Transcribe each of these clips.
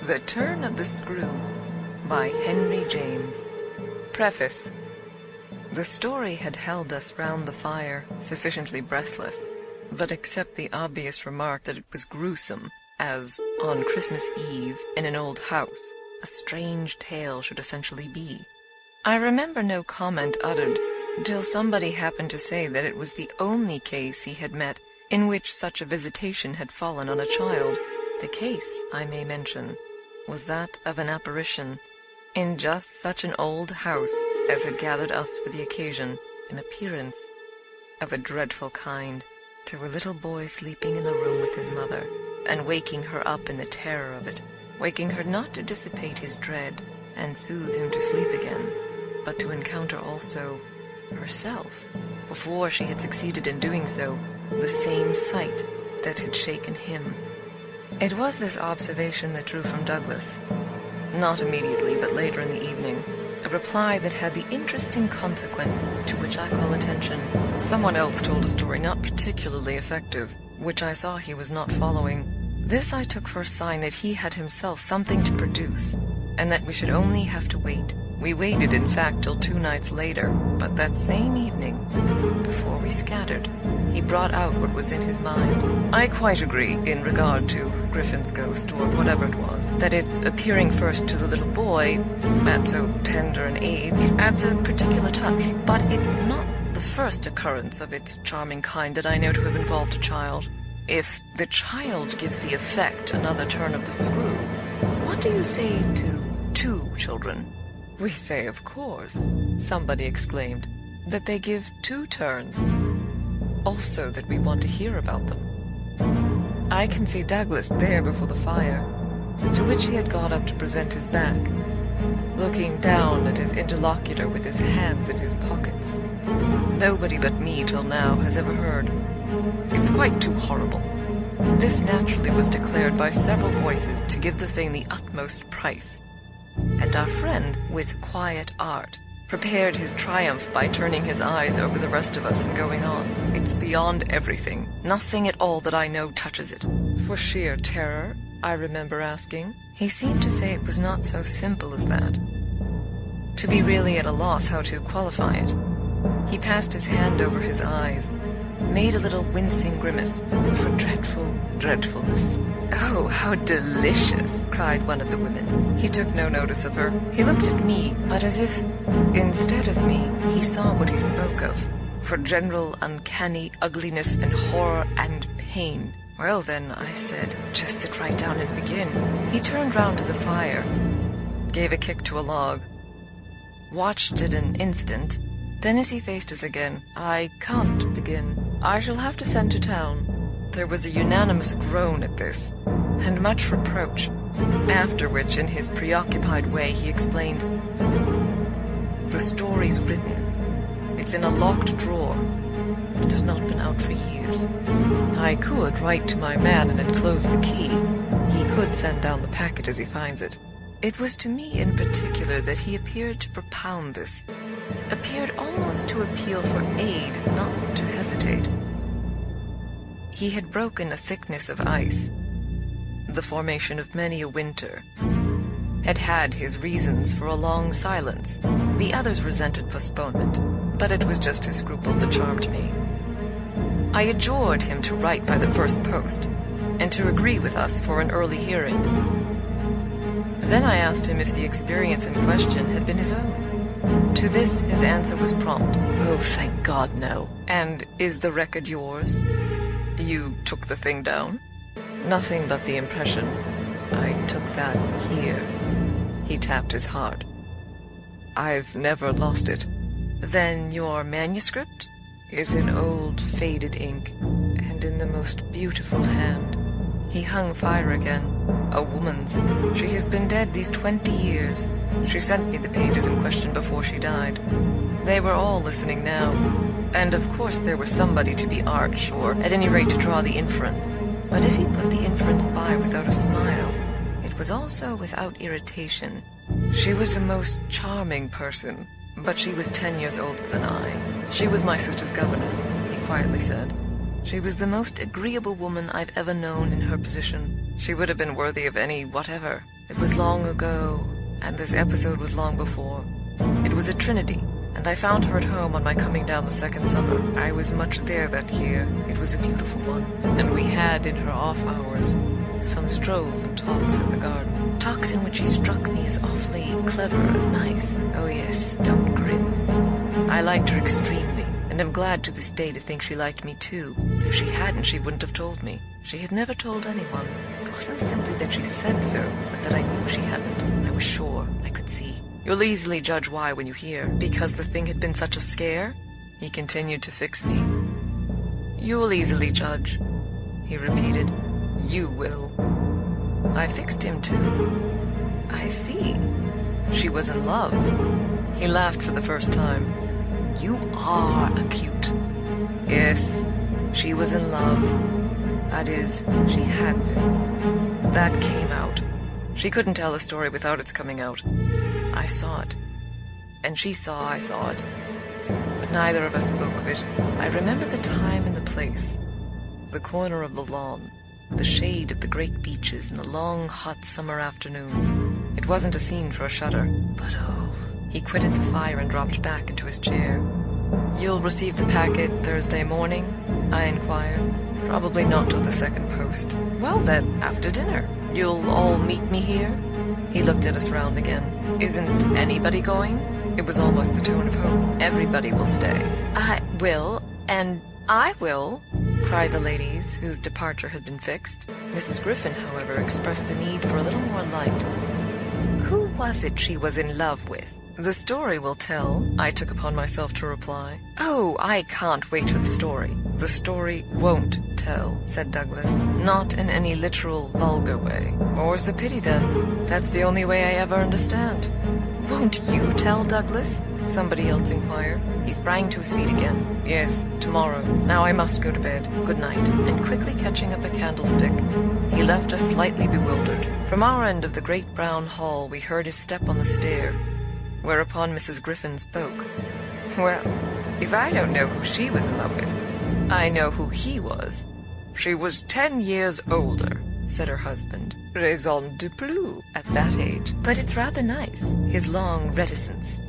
The Turn of the Screw by Henry James. Preface. The story had held us round the fire, sufficiently breathless, but except the obvious remark that it was gruesome, as, on Christmas Eve, in an old house, a strange tale should essentially be. I remember no comment uttered, till somebody happened to say that it was the only case he had met in which such a visitation had fallen on a child. The case, I may mention, was that of an apparition, in just such an old house as had gathered us for the occasion, in appearance of a dreadful kind, to a little boy sleeping in the room with his mother, and waking her up in the terror of it, waking her not to dissipate his dread and soothe him to sleep again, but to encounter also herself, before she had succeeded in doing so, the same sight that had shaken him. It was this observation that drew from Douglas, not immediately but later in the evening, a reply that had the interesting consequence to which I call attention. Someone else told a story not particularly effective, which I saw he was not following. This I took for a sign that he had himself something to produce, and that we should only have to wait. We waited, in fact, till 2 nights later, but that same evening, before we scattered, he brought out what was in his mind. I quite agree, in regard to Griffin's ghost, or whatever it was, that its appearing first to the little boy, at so tender an age, adds a particular touch. But it's not the first occurrence of its charming kind that I know to have involved a child. If the child gives the effect another turn of the screw, what do you say to 2 children? We say, of course, somebody exclaimed, that they give 2 turns. Also that we want to hear about them. I can see Douglas there before the fire, to which he had got up to present his back, looking down at his interlocutor with his hands in his pockets. Nobody but me till now has ever heard. It's quite too horrible. This naturally was declared by several voices to give the thing the utmost price, and our friend, with quiet art, prepared his triumph by turning his eyes over the rest of us and going on. It's beyond everything. Nothing at all that I know touches it. For sheer terror, I remember asking. He seemed to say it was not so simple as that, to be really at a loss how to qualify it. He passed his hand over his eyes, made a little wincing grimace for dreadfulness. "Oh, how delicious!" cried one of the women. He took no notice of her. He looked at me, but as if, instead of me, he saw what he spoke of, for general uncanny ugliness and horror and pain. "Well then," I said, "just sit right down and begin." He turned round to the fire, gave a kick to a log, watched it an instant, then as he faced us again, "I can't begin. I shall have to send to town." There was a unanimous groan at this, and much reproach, after which, in his preoccupied way, he explained, "The story's written. It's in a locked drawer. It has not been out for years. I could write to my man and enclose the key. He could send down the packet as he finds it." It was to me in particular that he appeared to propound this, appeared almost to appeal for aid, not to hesitate. He had broken a thickness of ice, the formation of many a winter, had had his reasons for a long silence. The others resented postponement, but it was just his scruples that charmed me. I adjured him to write by the first post, and to agree with us for an early hearing. Then I asked him if the experience in question had been his own. To this his answer was prompt. "Oh, thank God, no." "And is the record yours? You took the thing down?" "Nothing but the impression. I took that here." He tapped his heart. "I've never lost it." "Then your manuscript?" "Is in old, faded ink, and in the most beautiful hand." He hung fire again. "A woman's. She has been dead these 20 years. She sent me the pages in question before she died." They were all listening now, and of course there was somebody to be arch, or at any rate to draw the inference. But if he put the inference by without a smile, it was also without irritation. "She was a most charming person, but she was 10 years older than I. She was my sister's governess," he quietly said. "She was the most agreeable woman I've ever known in her position. She would have been worthy of any whatever. It was long ago, and this episode was long before. It was at Trinity, and I found her at home on my coming down the second summer. I was much there that year. It was a beautiful one, and we had, in her off hours, some strolls and talks in the garden. Talks in which she struck me as awfully clever and nice. Oh yes, don't grin. I liked her extremely, and am glad to this day to think she liked me too. If she hadn't, she wouldn't have told me. She had never told anyone. It wasn't simply that she said so, but that I knew she hadn't. I was sure. I could see. You'll easily judge why when you hear. Because the thing had been such a scare? He continued to fix me. You'll easily judge, he repeated. You will. I fixed him too. I see. She was in love. He laughed for the first time. You are acute. Yes, she was in love. That is, she had been. That came out. She couldn't tell a story without its coming out. I saw it. And she saw I saw it. But neither of us spoke of it. I remember the time and the place. The corner of the lawn. The shade of the great beeches in the long, hot summer afternoon. It wasn't a scene for a shudder. But oh... He quitted the fire and dropped back into his chair. You'll receive the packet Thursday morning? I inquired. Probably not till the second post. Well then, after dinner. You'll all meet me here? He looked at us round again. Isn't anybody going? It was almost the tone of hope. Everybody will stay. I will, and I will, cried the ladies, whose departure had been fixed. Mrs. Griffin, however, expressed the need for a little more light. Who was it she was in love with? The story will tell, I took upon myself to reply. Oh, I can't wait for the story. The story won't tell, said Douglas. Not in any literal, vulgar way. More's the pity, then. That's the only way I ever understand. Won't you tell, Douglas? Somebody else inquired. He sprang to his feet again. Yes, tomorrow. Now I must go to bed. Good night. And quickly catching up a candlestick, he left us slightly bewildered. From our end of the great brown hall we heard his step on the stair, whereupon Mrs. Griffin spoke. Well, if I don't know who she was in love with, I know who he was. She was 10 years older, said her husband. Raison de plus at that age. But it's rather nice, his long reticence.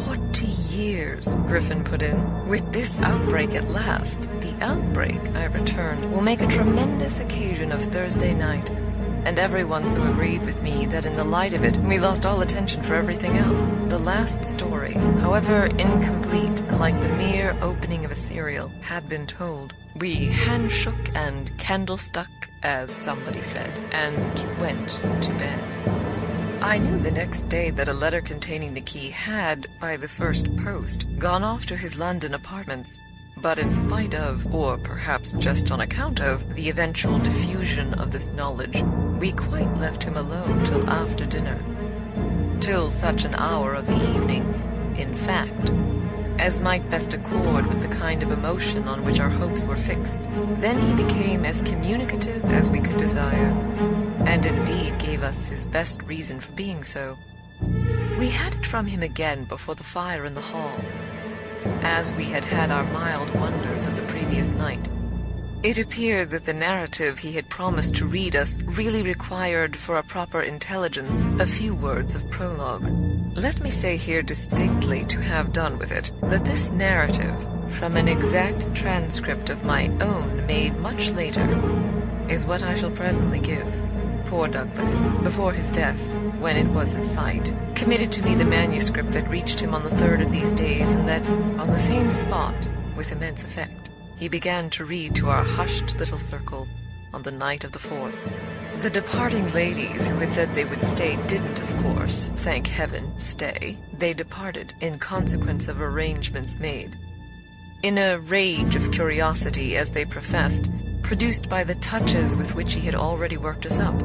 40 years, Griffin put in. With this outbreak at last. The outbreak, I returned, will make a tremendous occasion of Thursday night. And everyone so agreed with me that in the light of it, we lost all attention for everything else. The last story, however incomplete and like the mere opening of a serial, had been told. We handshook and candlestuck, as somebody said, and went to bed. I knew the next day that a letter containing the key had, by the first post, gone off to his London apartments. But in spite of, or perhaps just on account of, the eventual diffusion of this knowledge, we quite left him alone till after dinner. Till such an hour of the evening, in fact, as might best accord with the kind of emotion on which our hopes were fixed. Then he became as communicative as we could desire, and indeed gave us his best reason for being so. We had it from him again before the fire in the hall, as we had had our mild wonders of the previous night. It appeared that the narrative he had promised to read us really required for a proper intelligence a few words of prologue. Let me say here distinctly, to have done with it, that this narrative, from an exact transcript of my own made much later, is what I shall presently give. Poor Douglas, before his death, when it was in sight, committed to me the manuscript that reached him on the third of these days, and that, on the same spot, with immense effect, he began to read to our hushed little circle on the night of the 4th. The departing ladies who had said they would stay didn't, of course, thank heaven, stay. They departed in consequence of arrangements made. In a rage of curiosity, as they professed, produced by the touches with which he had already worked us up.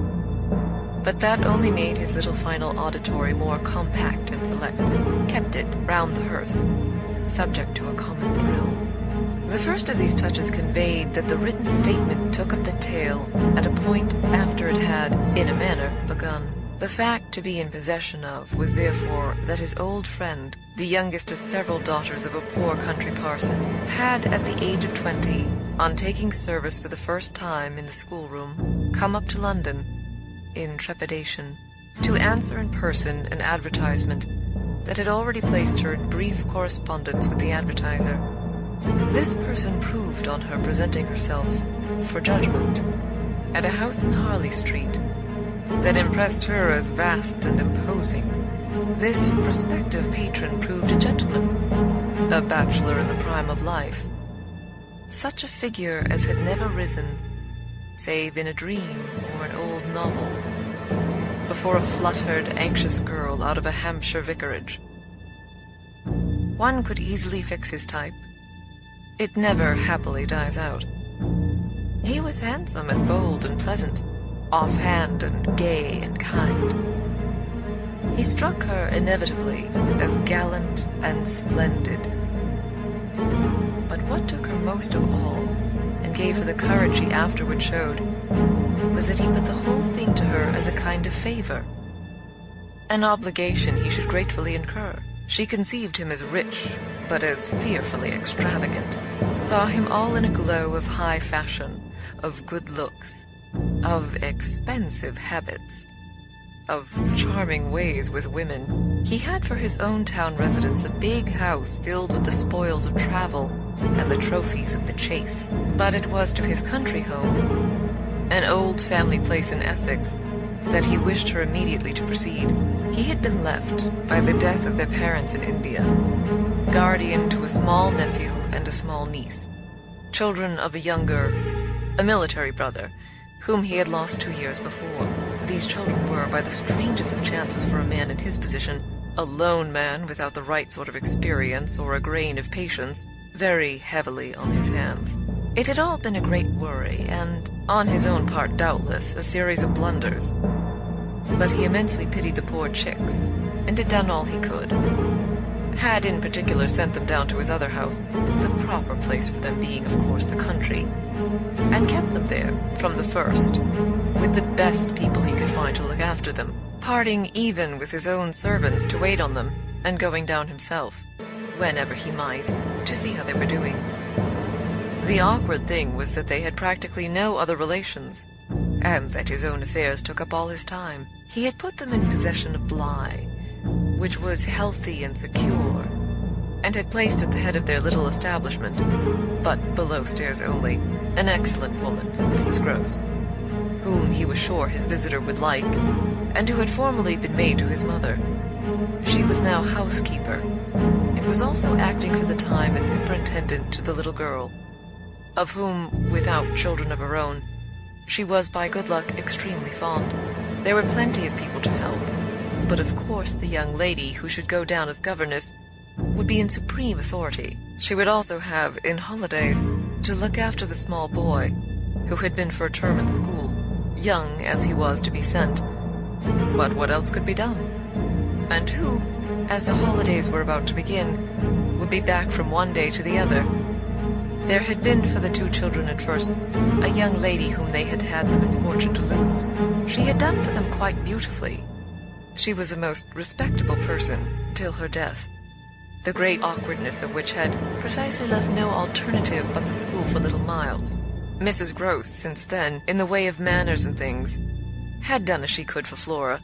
But that only made his little final auditory more compact and select, kept it round the hearth, subject to a common brill. The first of these touches conveyed that the written statement took up the tale at a point after it had, in a manner, begun. The fact to be in possession of was therefore that his old friend, the youngest of several daughters of a poor country parson, had, at the age of 20, on taking service for the first time in the schoolroom, come up to London in trepidation. to answer in person an advertisement that had already placed her in brief correspondence with the advertiser. This person proved on her presenting herself for judgment at a house in Harley Street that impressed her as vast and imposing. This prospective patron proved a gentleman, a bachelor in the prime of life, such a figure as had never risen, save in a dream or an old novel, before a fluttered, anxious girl out of a Hampshire vicarage. One could easily fix his type. It never happily dies out. He was handsome and bold and pleasant, offhand and gay and kind. He struck her inevitably as gallant and splendid. But what took her most of all, and gave her the courage he afterward showed, was that he put the whole thing to her as a kind of favor, an obligation he should gratefully incur. She conceived him as rich, but as fearfully extravagant, saw him all in a glow of high fashion, of good looks, of expensive habits, of charming ways with women. He had for his own town residence a big house filled with the spoils of travel and the trophies of the chase. But it was to his country home, an old family place in Essex, that he wished her immediately to proceed. He had been left, by the death of their parents in India, guardian to a small nephew and a small niece, children of a military brother, whom he had lost 2 years before. These children were, by the strangest of chances for a man in his position, a lone man without the right sort of experience or a grain of patience, very heavily on his hands. It had all been a great worry, and, on his own part doubtless, a series of blunders. But he immensely pitied the poor chicks, and had done all he could. Had in particular sent them down to his other house, the proper place for them being, of course, the country, and kept them there, from the first, with the best people he could find to look after them, parting even with his own servants to wait on them, and going down himself, whenever he might, to see how they were doing. The awkward thing was that they had practically no other relations, and that his own affairs took up all his time. He had put them in possession of Bly, which was healthy and secure, and had placed at the head of their little establishment, but below stairs only, an excellent woman, Mrs. Gross, whom he was sure his visitor would like, and who had formerly been maid to his mother. She was now housekeeper, and was also acting for the time as superintendent to the little girl, of whom, without children of her own, she was by good luck extremely fond. There were plenty of people to help, but of course the young lady who should go down as governess would be in supreme authority. She would also have, in holidays, to look after the small boy, who had been for a term at school, young as he was to be sent. But what else could be done? And who, as the holidays were about to begin, would be back from one day to the other? There had been for the two children at first a young lady whom they had had the misfortune to lose. She had done for them quite beautifully. She was a most respectable person till her death, the great awkwardness of which had precisely left no alternative but the school for little Miles. Mrs. Gross, since then, in the way of manners and things, had done as she could for Flora.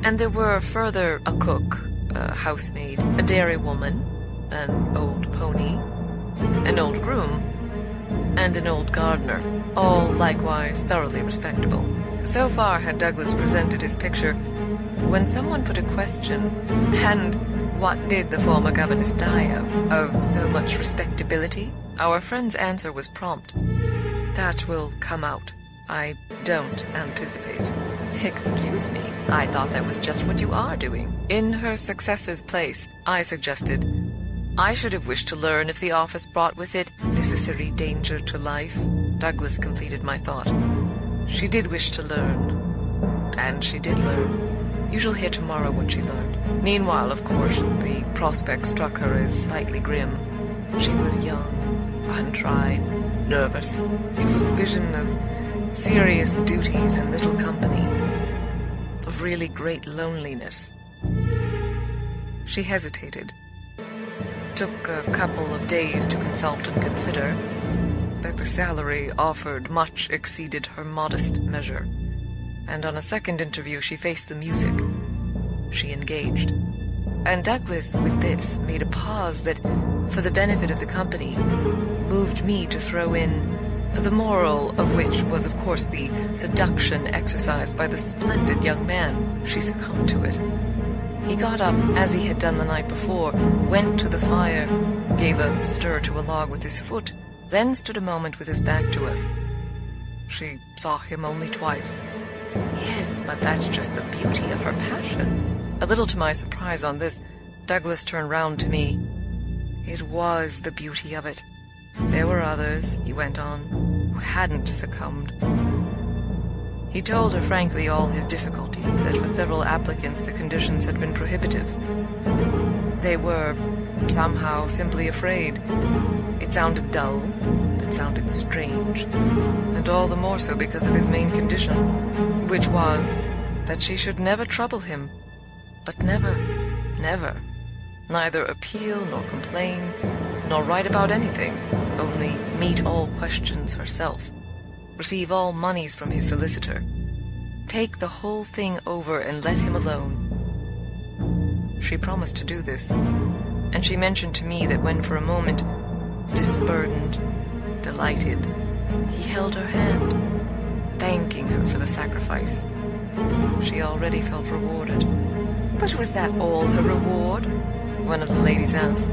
And there were further a cook, a housemaid, a dairy woman, an old pony, an old groom, and an old gardener, all likewise thoroughly respectable. So far had Douglas presented his picture, when someone put a question, and what did the former governess die of? Of so much respectability? Our friend's answer was prompt. That will come out. I don't anticipate. Excuse me, I thought that was just what you are doing. In her successor's place, I suggested, I should have wished to learn if the office brought with it necessary danger to life. Douglas completed my thought. She did wish to learn, and she did learn. You shall hear tomorrow what she learned. Meanwhile, of course, the prospect struck her as slightly grim. She was young, untried, nervous. It was a vision of serious duties and little company, of really great loneliness. She hesitated, took a couple of days to consult and consider, but the salary offered much exceeded her modest measure, and on a second interview she faced the music. She engaged. And Douglas, with this, made a pause that, for the benefit of the company, moved me to throw in the moral of which was, of course, the seduction exercised by the splendid young man. She succumbed to it. He got up, as he had done the night before, went to the fire, gave a stir to a log with his foot, then stood a moment with his back to us. She saw him only twice. Yes, but that's just the beauty of her passion. A little to my surprise on this, Douglas turned round to me. It was the beauty of it. There were others, he went on, who hadn't succumbed. He told her frankly all his difficulty, that for several applicants the conditions had been prohibitive. They were, somehow, simply afraid. It sounded dull, it sounded strange, and all the more so because of his main condition, which was that she should never trouble him, but never, neither appeal nor complain, nor write about anything, only meet all questions herself, receive all moneys from his solicitor, take the whole thing over and let him alone. She promised to do this, and she mentioned to me that when for a moment, disburdened, delighted, he held her hand, thanking her for the sacrifice, she already felt rewarded. But was that all her reward? One of the ladies asked.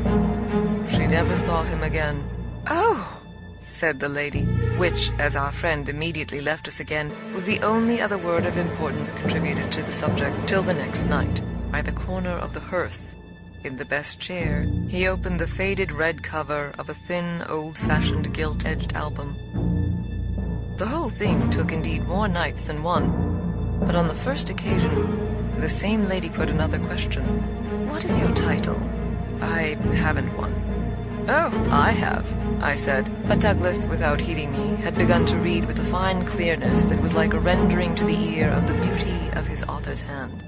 She never saw him again. Oh, said the lady, which, as our friend immediately left us again, was the only other word of importance contributed to the subject till the next night, by the corner of the hearth. In the best chair, he opened the faded red cover of a thin, old-fashioned gilt-edged album. The whole thing took indeed more nights than one, but on the first occasion, the same lady put another question. What is your title? I haven't one. Oh, I have, I said, but Douglas, without heeding me, had begun to read with a fine clearness that was like a rendering to the ear of the beauty of his author's hand.